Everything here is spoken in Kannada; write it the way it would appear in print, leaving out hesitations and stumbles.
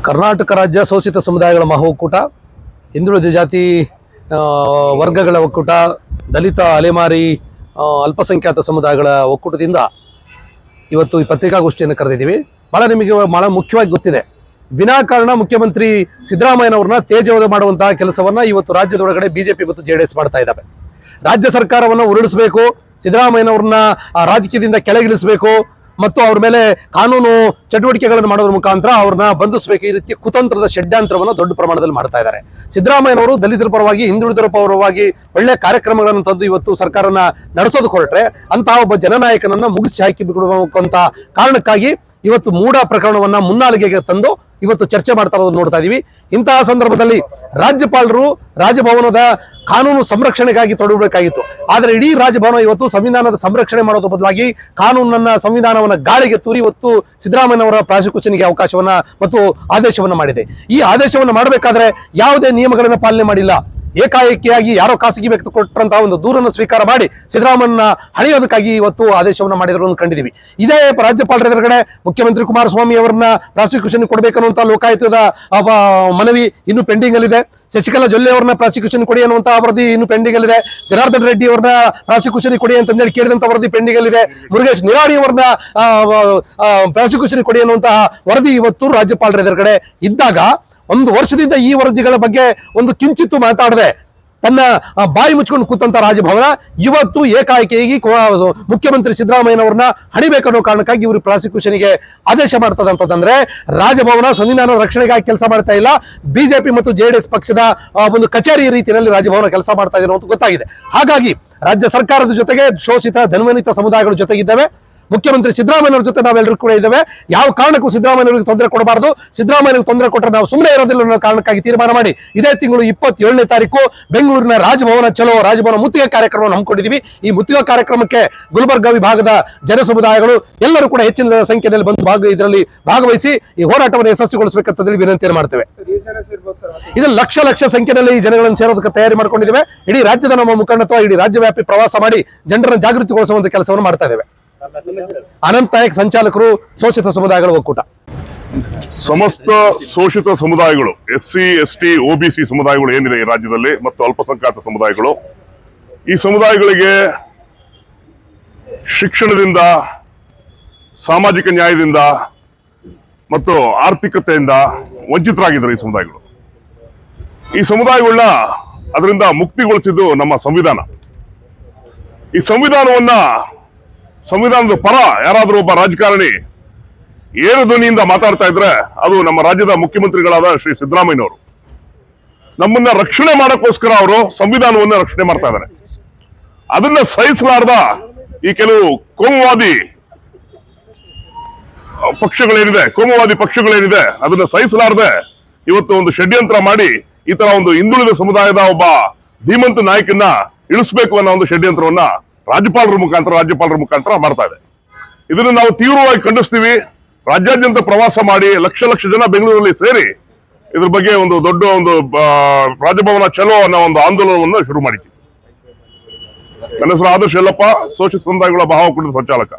ಕರ್ನಾಟಕ ರಾಜ್ಯ ಶೋಷಿತ ಸಮುದಾಯಗಳ ಮಹಾಒಕ್ಕೂಟ, ಹಿಂದುಳಿದ ಜಾತಿ ವರ್ಗಗಳ ಒಕ್ಕೂಟ, ದಲಿತ ಅಲೆಮಾರಿ ಅಲ್ಪಸಂಖ್ಯಾತ ಸಮುದಾಯಗಳ ಒಕ್ಕೂಟದಿಂದ ಇವತ್ತು ಈ ಪತ್ರಿಕಾಗೋಷ್ಠಿಯನ್ನು ಕರೆದಿದ್ದೀವಿ. ನಿಮಗೆ ಬಹಳ ಮುಖ್ಯವಾಗಿ ಗೊತ್ತಿದೆ, ವಿನಾಕಾರಣ ಮುಖ್ಯಮಂತ್ರಿ ಸಿದ್ದರಾಮಯ್ಯನವ್ರನ್ನ ತೇಜೋವಧೆ ಮಾಡುವಂತಹ ಕೆಲಸವನ್ನ ಇವತ್ತು ರಾಜ್ಯದೊಳಗಡೆ ಬಿಜೆಪಿ ಮತ್ತು ಜೆಡಿಎಸ್ ಮಾಡ್ತಾ ಇದ್ದಾವೆ. ರಾಜ್ಯ ಸರ್ಕಾರವನ್ನು ಉರುಳಿಸಬೇಕು, ಸಿದ್ದರಾಮಯ್ಯನವ್ರನ್ನ ರಾಜಕೀಯದಿಂದ ಕೆಳಗಿಳಿಸಬೇಕು ಮತ್ತು ಅವ್ರ ಮೇಲೆ ಕಾನೂನು ಚಟುವಟಿಕೆಗಳನ್ನು ಮಾಡೋದ್ರ ಮುಖಾಂತರ ಅವ್ರನ್ನ ಬಂಧಿಸಬೇಕು. ಈ ರೀತಿಯ ಕುತಂತ್ರದ ಷಡ್ಯಂತ್ರವನ್ನು ದೊಡ್ಡ ಪ್ರಮಾಣದಲ್ಲಿ ಮಾಡ್ತಾ ಇದ್ದಾರೆ. ಸಿದ್ದರಾಮಯ್ಯನವರು ದಲಿತರ ಪರವಾಗಿ, ಹಿಂದುಳಿದರ ಪರವಾಗಿ ಒಳ್ಳೆ ಕಾರ್ಯಕ್ರಮಗಳನ್ನು ತಂದು ಇವತ್ತು ಸರ್ಕಾರನ ನಡೆಸೋದಕ್ಕೆ ಹೊರಟ್ರೆ ಅಂತಹ ಒಬ್ಬ ಜನನಾಯಕನನ್ನ ಮುಗಿಸಿ ಹಾಕಿ ಬಿಡುವಂತ ಕಾರಣಕ್ಕಾಗಿ ಇವತ್ತು ಮೂಢ ಪ್ರಕರಣವನ್ನ ಮುನ್ನಾಲಿಗೆಗೆ ತಂದು ಇವತ್ತು ಚರ್ಚೆ ಮಾಡ್ತಾ ಇರೋದು ನೋಡ್ತಾ ಇದೀವಿ. ಇಂತಹ ಸಂದರ್ಭದಲ್ಲಿ ರಾಜ್ಯಪಾಲರು ರಾಜಭವನದ ಕಾನೂನು ಸಂರಕ್ಷಣೆಗಾಗಿ ತೊಡಗಬೇಕಾಗಿತ್ತು. ಆದರೆ ಇಡೀ ರಾಜಭವನ ಇವತ್ತು ಸಂವಿಧಾನದ ಸಂರಕ್ಷಣೆ ಮಾಡೋದ್ರ ಬದಲಾಗಿ ಕಾನೂನನ್ನ, ಸಂವಿಧಾನವನ್ನ ಗಾಳಿಗೆ ತೂರಿ ಇವತ್ತು ಸಿದ್ದರಾಮಯ್ಯನವರ ಪ್ರಾಸಿಕ್ಯೂಷನ್ಗೆ ಅವಕಾಶವನ್ನ ಮತ್ತು ಆದೇಶವನ್ನ ಮಾಡಿದೆ. ಈ ಆದೇಶವನ್ನು ಮಾಡಬೇಕಾದ್ರೆ ಯಾವುದೇ ನಿಯಮಗಳನ್ನ ಪಾಲನೆ ಮಾಡಿಲ್ಲ. ಏಕಾಏಕಿಯಾಗಿ ಯಾರೋ ಖಾಸಗಿ ವ್ಯಕ್ತಿ ಕೊಟ್ಟಂತಹ ಒಂದು ದೂರನ್ನು ಸ್ವೀಕಾರ ಮಾಡಿ ಸಿದ್ದರಾಮಯ್ಯನ ಹಣಿಯೋದಕ್ಕಾಗಿ ಇವತ್ತು ಆದೇಶವನ್ನು ಮಾಡಿದ್ರು ಕಂಡಿದ್ದೀವಿ. ಇದೇ ರಾಜ್ಯಪಾಲರ ಎದುರುಗಡೆ ಮುಖ್ಯಮಂತ್ರಿ ಕುಮಾರಸ್ವಾಮಿ ಅವರನ್ನ ಪ್ರಾಸಿಕ್ಯೂಷನ್ ಕೊಡಬೇಕನ್ನುವಂತ ಲೋಕಾಯುಕ್ತದ ಮನವಿ ಇನ್ನು ಪೆಂಡಿಂಗ್ ಅಲ್ಲಿದೆ. ಶಶಿಕಲಾ ಜೊಲ್ಲೆ ಅವ್ರನ್ನ ಪ್ರಾಸಿಕ್ಯೂಷನ್ ಕೊಡಿ ಅನ್ನುವಂತಹ ವರದಿ ಇನ್ನು ಪೆಂಡಿಂಗ್ ಅಲ್ಲಿದೆ. ಜನಾರ್ದನ್ ರೆಡ್ಡಿ ಅವ್ರನ್ನ ಪ್ರಾಸಿಕ್ಯೂಷನ್ ಕೊಡಿ ಅಂತಂದೇಳಿ ಕೇಳಿದಂತ ವರದಿ ಪೆಂಡಿಂಗ್ ಅಲ್ಲಿದೆ. ಮುರುಗೇಶ್ ನಿರಾಣಿ ಅವ್ರನ್ನ ಪ್ರಾಸಿಕ್ಯೂಷನ್ ಕೊಡಿ ಅನ್ನುವಂತಹ ವರದಿ ಇವತ್ತು ರಾಜ್ಯಪಾಲರ ಎದುರುಗಡೆ ಇದ್ದಾಗ, ಒಂದು ವರ್ಷದಿಂದ ಈ ವರದಿಗಳ ಬಗ್ಗೆ ಒಂದು ಕಿಂಚಿತ್ತು ಮಾತಾಡದೆ ತನ್ನ ಬಾಯಿ ಮುಚ್ಕೊಂಡು ಕೂತಂತ ರಾಜಭವನ ಇವತ್ತು ಏಕಾಏಕಿಯಾಗಿ ಮುಖ್ಯಮಂತ್ರಿ ಸಿದ್ದರಾಮಯ್ಯನವ್ರನ್ನ ಹಣಿಬೇಕನ್ನೋ ಕಾರಣಕ್ಕಾಗಿ ಇವರು ಪ್ರಾಸಿಕ್ಯೂಷನ್ಗೆ ಆದೇಶ ಮಾಡ್ತದಂತಂದ್ರೆ ರಾಜಭವನ ಸಂವಿಧಾನದ ರಕ್ಷಣೆಗಾಗಿ ಕೆಲಸ ಮಾಡ್ತಾ ಇಲ್ಲ, ಬಿಜೆಪಿ ಮತ್ತು ಜೆಡಿಎಸ್ ಪಕ್ಷದ ಒಂದು ಕಚೇರಿ ರೀತಿಯಲ್ಲಿ ರಾಜಭವನ ಕೆಲಸ ಮಾಡ್ತಾ ಇದೆ ಅಂತ ಗೊತ್ತಾಗಿದೆ. ಹಾಗಾಗಿ ರಾಜ್ಯ ಸರ್ಕಾರದ ಜೊತೆಗೆ ಶೋಷಿತ ಧನ್ವನಿತ ಸಮುದಾಯಗಳ ಜೊತೆಗಿದ್ದಾವೆ. ಮುಖ್ಯಮಂತ್ರಿ ಸಿದ್ದರಾಮಯ್ಯನವ್ರ ಜೊತೆ ನಾವೆಲ್ಲರೂ ಕೂಡ ಇದ್ದೇವೆ. ಯಾವ ಕಾರಣಕ್ಕೂ ಸಿದ್ದರಾಮಯ್ಯನವರಿಗೆ ತೊಂದರೆ ಕೊಡಬಾರದು. ಸಿದ್ದರಾಮಯ್ಯನಿಗೆ ತೊಂದರೆ ಕೊಟ್ಟರೆ ನಾವು ಸುಮ್ಮನೆ ಇರೋದಿಲ್ಲ ಅನ್ನೋ ಕಾರಣಕ್ಕಾಗಿ ತೀರ್ಮಾನ ಮಾಡಿ ಇದೇ ತಿಂಗಳು 27ನೇ ತಾರೀಕು ಬೆಂಗಳೂರಿನ ರಾಜಭವನ ಚಲೋ ರಾಜಭವನ ಮುತ್ತಿಗೆ ಕಾರ್ಯಕ್ರಮವನ್ನು ಹಮ್ಮಿಕೊಂಡಿದ್ದೀವಿ. ಈ ಮುತ್ತಿಗೆ ಕಾರ್ಯಕ್ರಮಕ್ಕೆ ಗುಲ್ಬರ್ಗ ವಿಭಾಗದ ಜನ ಸಮುದಾಯಗಳು ಎಲ್ಲರೂ ಕೂಡ ಹೆಚ್ಚಿನ ಸಂಖ್ಯೆಯಲ್ಲಿ ಬಂದು ಇದರಲ್ಲಿ ಭಾಗವಹಿಸಿ ಈ ಹೋರಾಟವನ್ನು ಯಶಸ್ವಿಗೊಳಿಸಬೇಕಂತ ವಿನಂತಿಯನ್ನು ಮಾಡ್ತೇವೆ. ಇದು ಲಕ್ಷ ಸಂಖ್ಯೆಯಲ್ಲಿ ಈ ಜನಗಳನ್ನು ಸೇರೋದಕ್ಕೆ ತಯಾರಿ ಮಾಡ್ಕೊಂಡಿದ್ದೇವೆ. ಇಡೀ ರಾಜ್ಯದ ನಮ್ಮ ಮುಖಂಡತ್ವ ಇಡೀ ರಾಜ್ಯವ್ಯಾಪಿ ಪ್ರವಾಸ ಮಾಡಿ ಜನರನ್ನು ಜಾಗೃತಿಗೊಳಿಸುವಂತ ಕೆಲಸವನ್ನು ಮಾಡ್ತಾ ಇದ್ದೇವೆ. ಅನಂತ ನಾಯಕ್, ಸಂಚಾಲಕರು, ಶೋಷಿತ ಸಮುದಾಯಗಳ ಒಕ್ಕೂಟ. ಸಮಸ್ತ ಶೋಷಿತ ಸಮುದಾಯಗಳು, SC, ST, OBC ಸಮುದಾಯಗಳು ಏನಿದೆ ಈ ರಾಜ್ಯದಲ್ಲಿ ಮತ್ತು ಅಲ್ಪಸಂಖ್ಯಾತ ಸಮುದಾಯಗಳು, ಈ ಸಮುದಾಯಗಳಿಗೆ ಶಿಕ್ಷಣದಿಂದ, ಸಾಮಾಜಿಕ ನ್ಯಾಯದಿಂದ ಮತ್ತು ಆರ್ಥಿಕತೆಯಿಂದ ವಂಚಿತರಾಗಿದ್ದಾರೆ. ಈ ಸಮುದಾಯಗಳನ್ನ ಅದರಿಂದ ಮುಕ್ತಿಗೊಳಿಸಿದ್ದು ನಮ್ಮ ಸಂವಿಧಾನ. ಈ ಸಂವಿಧಾನದ ಪರ ಯಾರಾದರೂ ಒಬ್ಬ ರಾಜಕಾರಣಿ ಏರು ಧ್ವನಿಯಿಂದ ಮಾತಾಡ್ತಾ ಇದ್ರೆ ಅದು ನಮ್ಮ ರಾಜ್ಯದ ಮುಖ್ಯಮಂತ್ರಿಗಳಾದ ಶ್ರೀ ಸಿದ್ದರಾಮಯ್ಯನವರು. ನಮ್ಮನ್ನ ರಕ್ಷಣೆ ಮಾಡಕ್ಕೋಸ್ಕರ ಅವರು ಸಂವಿಧಾನವನ್ನ ರಕ್ಷಣೆ ಮಾಡ್ತಾ ಇದ್ದಾರೆ. ಅದನ್ನ ಸಹಿಸಲಾರ್ದ ಈ ಕೆಲವು ಕೋಮುವಾದಿ ಪಕ್ಷಗಳೇನಿದೆ ಅದನ್ನ ಸಹಿಸಲಾರದೆ ಇವತ್ತು ಒಂದು ಷಡ್ಯಂತ್ರ ಮಾಡಿ ಈ ತರ ಒಂದು ಹಿಂದುಳಿದ ಸಮುದಾಯದ ಒಬ್ಬ ಧೀಮಂತ ನಾಯಕನ್ನ ಇಳಿಸ್ಬೇಕು ಅನ್ನೋ ಒಂದು ಷಡ್ಯಂತ್ರವನ್ನ ರಾಜ್ಯಪಾಲರ ಮುಖಾಂತರ ಮಾಡ್ತಾ ಇದೆ. ಇದನ್ನು ನಾವು ತೀವ್ರವಾಗಿ ಖಂಡಿಸ್ತೀವಿ. ರಾಜ್ಯಾದ್ಯಂತ ಪ್ರವಾಸ ಮಾಡಿ ಲಕ್ಷ ಜನ ಬೆಂಗಳೂರಲ್ಲಿ ಸೇರಿ ಇದ್ರ ಬಗ್ಗೆ ಒಂದು ದೊಡ್ಡ ಒಂದು ರಾಜಭವನ ಚಲೋ ಅನ್ನೋ ಒಂದು ಆಂದೋಲನವನ್ನು ಶುರು ಮಾಡಿದ್ವಿ. ನನ್ನ ಹೆಸರು ಆದರ್ಶ ಯಲ್ಲಪ್ಪ, ಶೋಷಿತ ಸಮುದಾಯಗಳ ಮಹಾಒಕ್ಕೂಟದ ಸಂಚಾಲಕ.